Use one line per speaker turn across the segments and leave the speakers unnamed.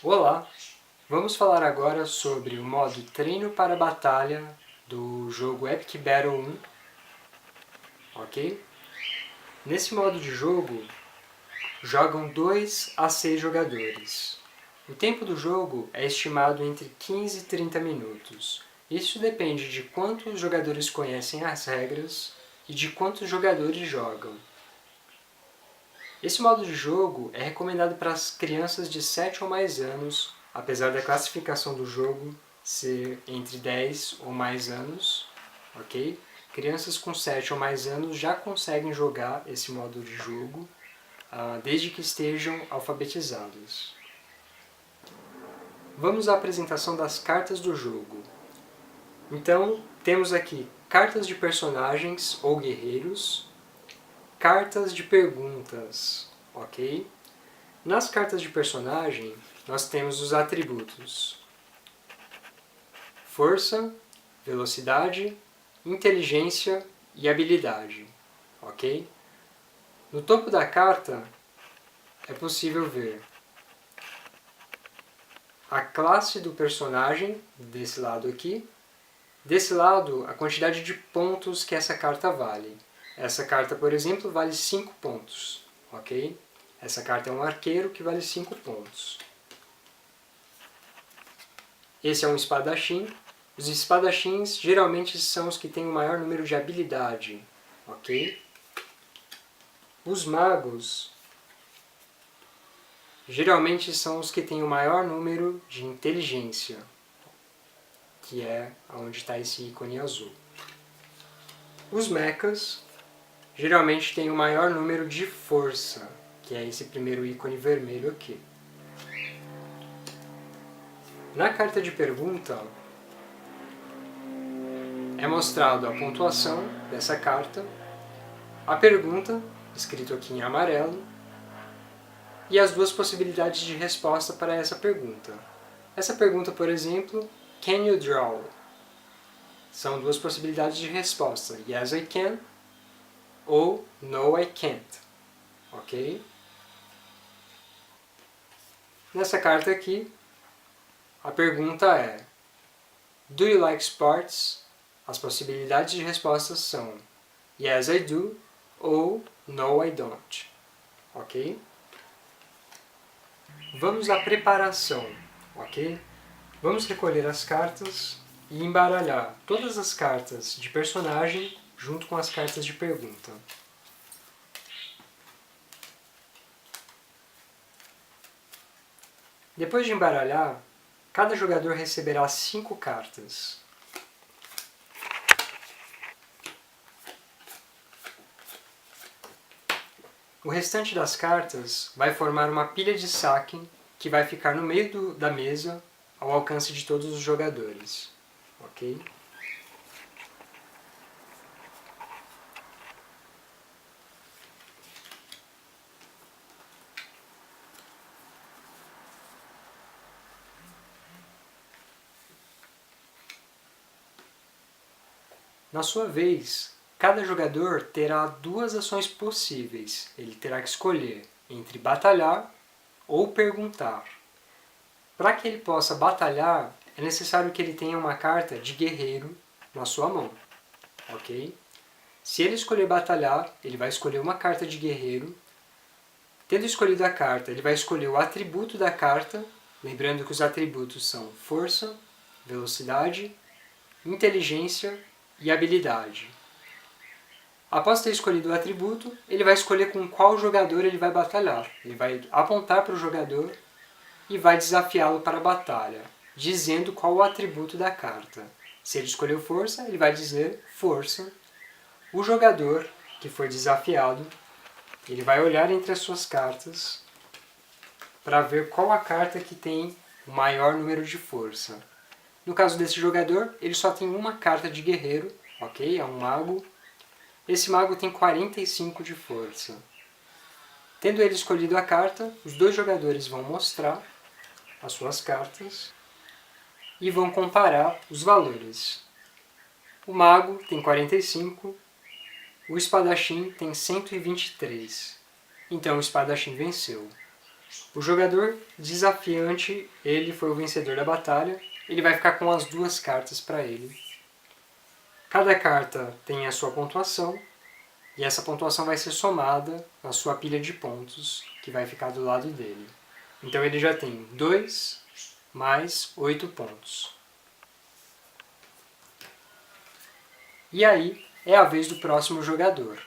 Olá! Vamos falar agora sobre o modo treino para batalha do jogo Epic Battle 1, ok? Nesse modo de jogo, jogam 2 a 6 jogadores. O tempo do jogo é estimado entre 15 e 30 minutos. Isso depende de quantos jogadores conhecem as regras e de quantos jogadores jogam. Esse modo de jogo é recomendado para as crianças de 7 ou mais anos, apesar da classificação do jogo ser entre 10 ou mais anos, ok? Crianças com 7 ou mais anos já conseguem jogar esse modo de jogo, desde que estejam alfabetizados. Vamos à apresentação das cartas do jogo. Então, temos aqui cartas de personagens ou guerreiros, cartas de perguntas, ok? Nas cartas de personagem, nós temos os atributos força, velocidade, inteligência e habilidade, ok? No topo da carta é possível ver a classe do personagem, desse lado aqui. Desse lado, a quantidade de pontos que essa carta vale. Essa carta, por exemplo, vale 5 pontos, ok? Essa carta é um arqueiro que vale 5 pontos. Esse é um espadachim. Os espadachins geralmente são os que têm o maior número de habilidade, ok? Os magos geralmente são os que têm o maior número de inteligência, que é onde está esse ícone azul. Os mechas geralmente têm o maior número de força, que é esse primeiro ícone vermelho aqui. Na carta de pergunta é mostrado a pontuação dessa carta, a pergunta, escrito aqui em amarelo, e as duas possibilidades de resposta para essa pergunta. Essa pergunta, por exemplo, Can you draw? São duas possibilidades de resposta, Yes I can ou No I can't, ok? Nessa carta aqui, a pergunta é Do you like sports? As possibilidades de respostas são Yes I do ou No I don't, ok? Vamos à preparação, ok? Vamos recolher as cartas e embaralhar todas as cartas de personagem junto com as cartas de pergunta. Depois de embaralhar, cada jogador receberá 5 cartas. O restante das cartas vai formar uma pilha de saque que vai ficar no meio da mesa ao alcance de todos os jogadores, ok? Na sua vez, cada jogador terá 2 ações possíveis. Ele terá que escolher entre batalhar ou perguntar. Para que ele possa batalhar, é necessário que ele tenha uma carta de guerreiro na sua mão, ok? Se ele escolher batalhar, ele vai escolher uma carta de guerreiro. Tendo escolhido a carta, ele vai escolher o atributo da carta, lembrando que os atributos são força, velocidade, inteligência e habilidade. Após ter escolhido o atributo, ele vai escolher com qual jogador ele vai batalhar. Ele vai apontar para o jogador e vai desafiá-lo para a batalha, dizendo qual o atributo da carta. Se ele escolheu força, ele vai dizer força. O jogador que foi desafiado, ele vai olhar entre as suas cartas para ver qual a carta que tem o maior número de força. No caso desse jogador, ele só tem uma carta de guerreiro, ok? É um mago. Esse mago tem 45 de força. Tendo ele escolhido a carta, os 2 jogadores vão mostrar as suas cartas. e vão comparar os valores. O mago tem 45, o espadachim tem 123. Então o espadachim venceu. O jogador desafiante, ele foi o vencedor da batalha. Ele vai ficar com as 2 cartas para ele. Cada carta tem a sua pontuação, e essa pontuação vai ser somada na sua pilha de pontos, que vai ficar do lado dele. Então ele já tem 2 mais 8 pontos. E aí é a vez do próximo jogador.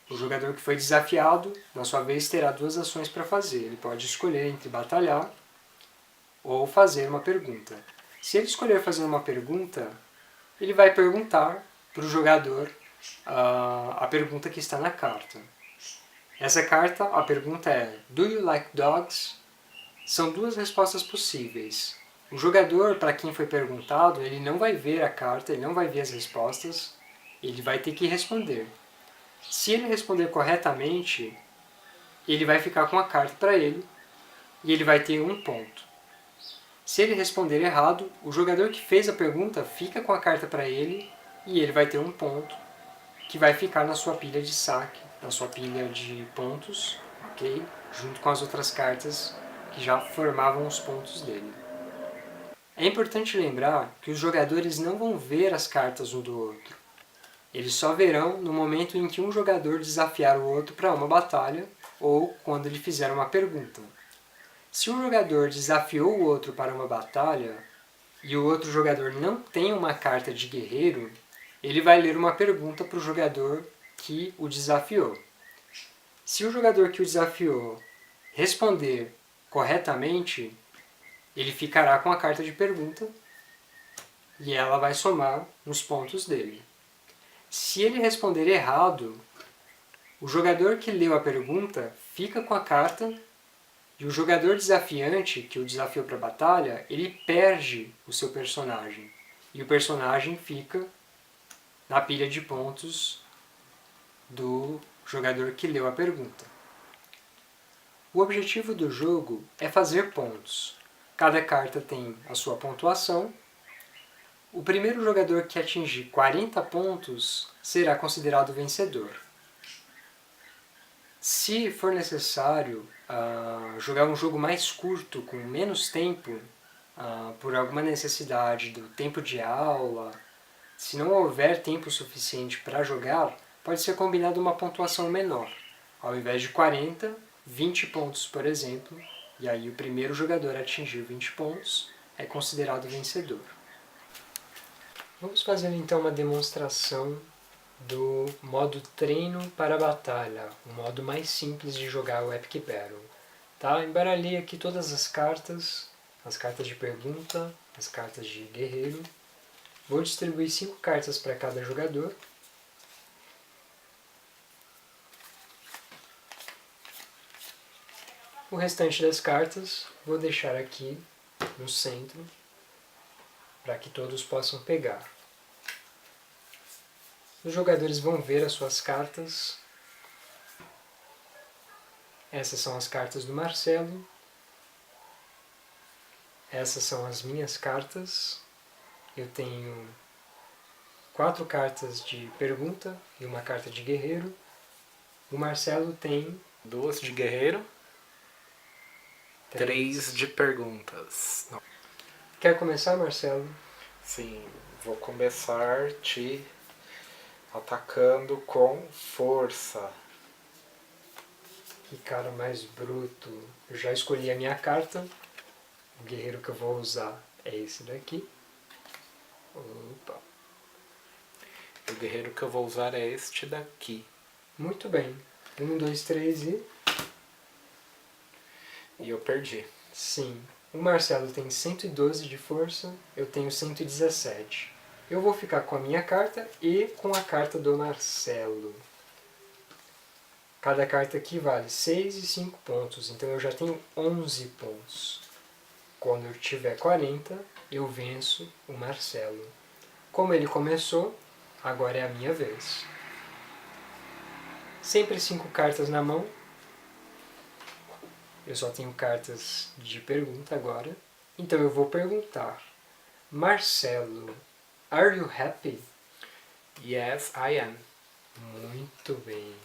O jogador que foi desafiado, na sua vez, terá 2 ações para fazer. Ele pode escolher entre batalhar ou fazer uma pergunta. Se ele escolher fazer uma pergunta, ele vai perguntar para o jogador a pergunta que está na carta. Essa carta, a pergunta é: Do you like dogs? São 2 respostas possíveis. O jogador, para quem foi perguntado, ele não vai ver a carta, ele não vai ver as respostas, ele vai ter que responder. Se ele responder corretamente, ele vai ficar com a carta para ele e ele vai ter 1 ponto. Se ele responder errado, o jogador que fez a pergunta fica com a carta para ele e ele vai ter 1 ponto, que vai ficar na sua pilha de saque, na sua pilha de pontos, ok? Junto com as outras cartas que já formavam os pontos dele. É importante lembrar que os jogadores não vão ver as cartas um do outro. Eles só verão no momento em que um jogador desafiar o outro para uma batalha ou quando ele fizer uma pergunta. Se um jogador desafiou o outro para uma batalha e o outro jogador não tem uma carta de guerreiro, ele vai ler uma pergunta para o jogador que o desafiou. Se o jogador que o desafiou responder corretamente, ele ficará com a carta de pergunta e ela vai somar nos pontos dele. Se ele responder errado, o jogador que leu a pergunta fica com a carta e o jogador desafiante, que o desafiou para a batalha, ele perde o seu personagem. E o personagem fica na pilha de pontos do jogador que leu a pergunta. O objetivo do jogo é fazer pontos. Cada carta tem a sua pontuação. O primeiro jogador que atingir 40 pontos será considerado vencedor. Se for necessário jogar um jogo mais curto, com menos tempo, por alguma necessidade do tempo de aula, se não houver tempo suficiente para jogar, pode ser combinado uma pontuação menor. Ao invés de 40, 20 pontos, por exemplo, e aí o primeiro jogador a atingir 20 pontos é considerado vencedor. Vamos fazer então uma demonstração do modo treino para a batalha, o modo mais simples de jogar o Epic Battle. Tá? Embaralhei aqui todas as cartas de pergunta, as cartas de guerreiro. Vou distribuir 5 cartas para cada jogador. O restante das cartas vou deixar aqui no centro para que todos possam pegar. Os jogadores vão ver as suas cartas. Essas são as cartas do Marcelo. Essas são as minhas cartas. Eu tenho 4 cartas de pergunta e uma carta de guerreiro. O Marcelo tem
2 de guerreiro, 3 de perguntas. Não.
Quer começar, Marcelo?
Sim, vou começar te atacando com força.
Que cara mais bruto. Eu já escolhi a minha carta. O guerreiro que eu vou usar é esse daqui. Opa.
O guerreiro que eu vou usar é este daqui.
Muito bem. 1, 2, 3 e...
E eu perdi.
Sim. O Marcelo tem 112 de força, eu tenho 117. Eu vou ficar com a minha carta e com a carta do Marcelo. Cada carta aqui vale 6 e 5 pontos, então eu já tenho 11 pontos. Quando eu tiver 40, eu venço o Marcelo. Como ele começou, agora é a minha vez. Sempre 5 cartas na mão. Eu só tenho cartas de pergunta agora, então eu vou perguntar. Marcelo, are you happy?
Yes, I am.
Muito bem.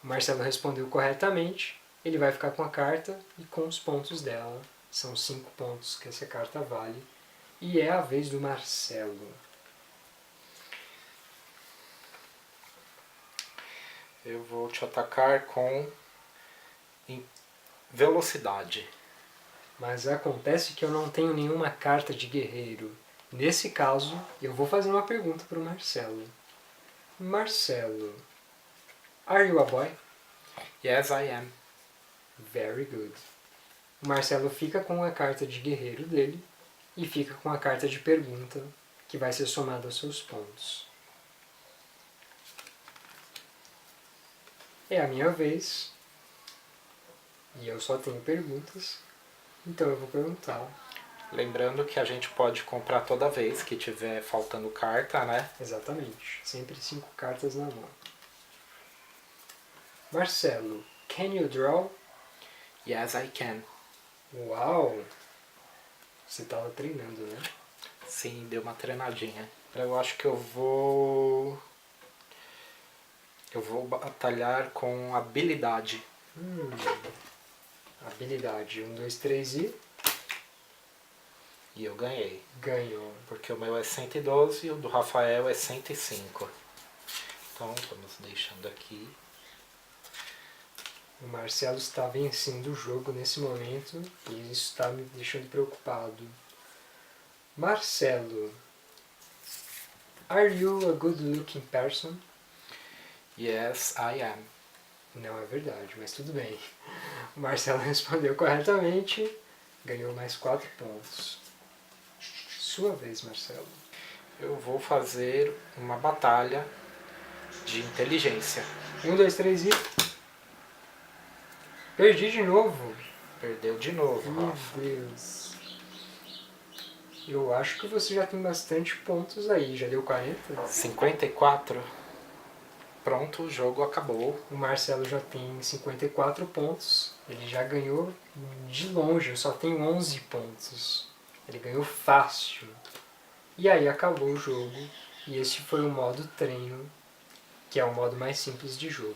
O Marcelo respondeu corretamente. Ele vai ficar com a carta e com os pontos dela. São 5 pontos que essa carta vale. E é a vez do Marcelo.
Eu vou te atacar com velocidade.
Mas acontece que eu não tenho nenhuma carta de guerreiro. Nesse caso, eu vou fazer uma pergunta para o Marcelo. Marcelo, are you a boy?
Yes, I am.
Very good. O Marcelo fica com a carta de guerreiro dele e fica com a carta de pergunta, que vai ser somada aos seus pontos. É a minha vez. E eu só tenho perguntas. Então eu vou perguntar.
Lembrando que a gente pode comprar toda vez que tiver faltando carta, né?
Exatamente. Sempre 5 cartas na mão. Marcelo, can you draw?
Yes, I can.
Uau! Você estava treinando, né?
Sim, deu uma treinadinha. Eu acho que eu vou batalhar com habilidade.
Habilidade. 1, 2, 3 e...
E eu ganhei.
Ganhou.
Porque o meu é 112 e o do Rafael é 105. Então, vamos deixando aqui.
O Marcelo está vencendo o jogo nesse momento e isso está me deixando preocupado. Marcelo, are you a good looking person?
Yes, I am.
Não é verdade, mas tudo bem. O Marcelo respondeu corretamente, ganhou mais 4 pontos. Sua vez, Marcelo.
Eu vou fazer uma batalha de inteligência.
1, 2, 3 e... Perdi de novo.
Perdeu de novo,
Meu
Rafa.
Deus. Eu acho que você já tem bastante pontos aí. Já deu 40?
54. Pronto, o jogo acabou.
O Marcelo já tem 54 pontos. Ele já ganhou de longe. Eu só tenho 11 pontos. Ele ganhou fácil. E aí acabou o jogo. E esse foi o modo treino, que é o modo mais simples de jogo.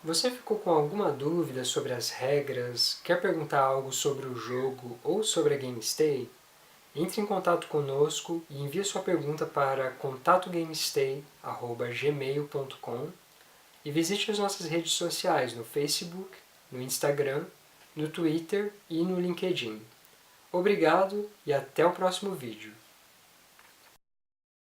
Você ficou com alguma dúvida sobre as regras? Quer perguntar algo sobre o jogo ou sobre a GameStay? Entre em contato conosco e envie sua pergunta para contatogamestay@gmail.com e visite as nossas redes sociais no Facebook, no Instagram, no Twitter e no LinkedIn. Obrigado e até o próximo vídeo.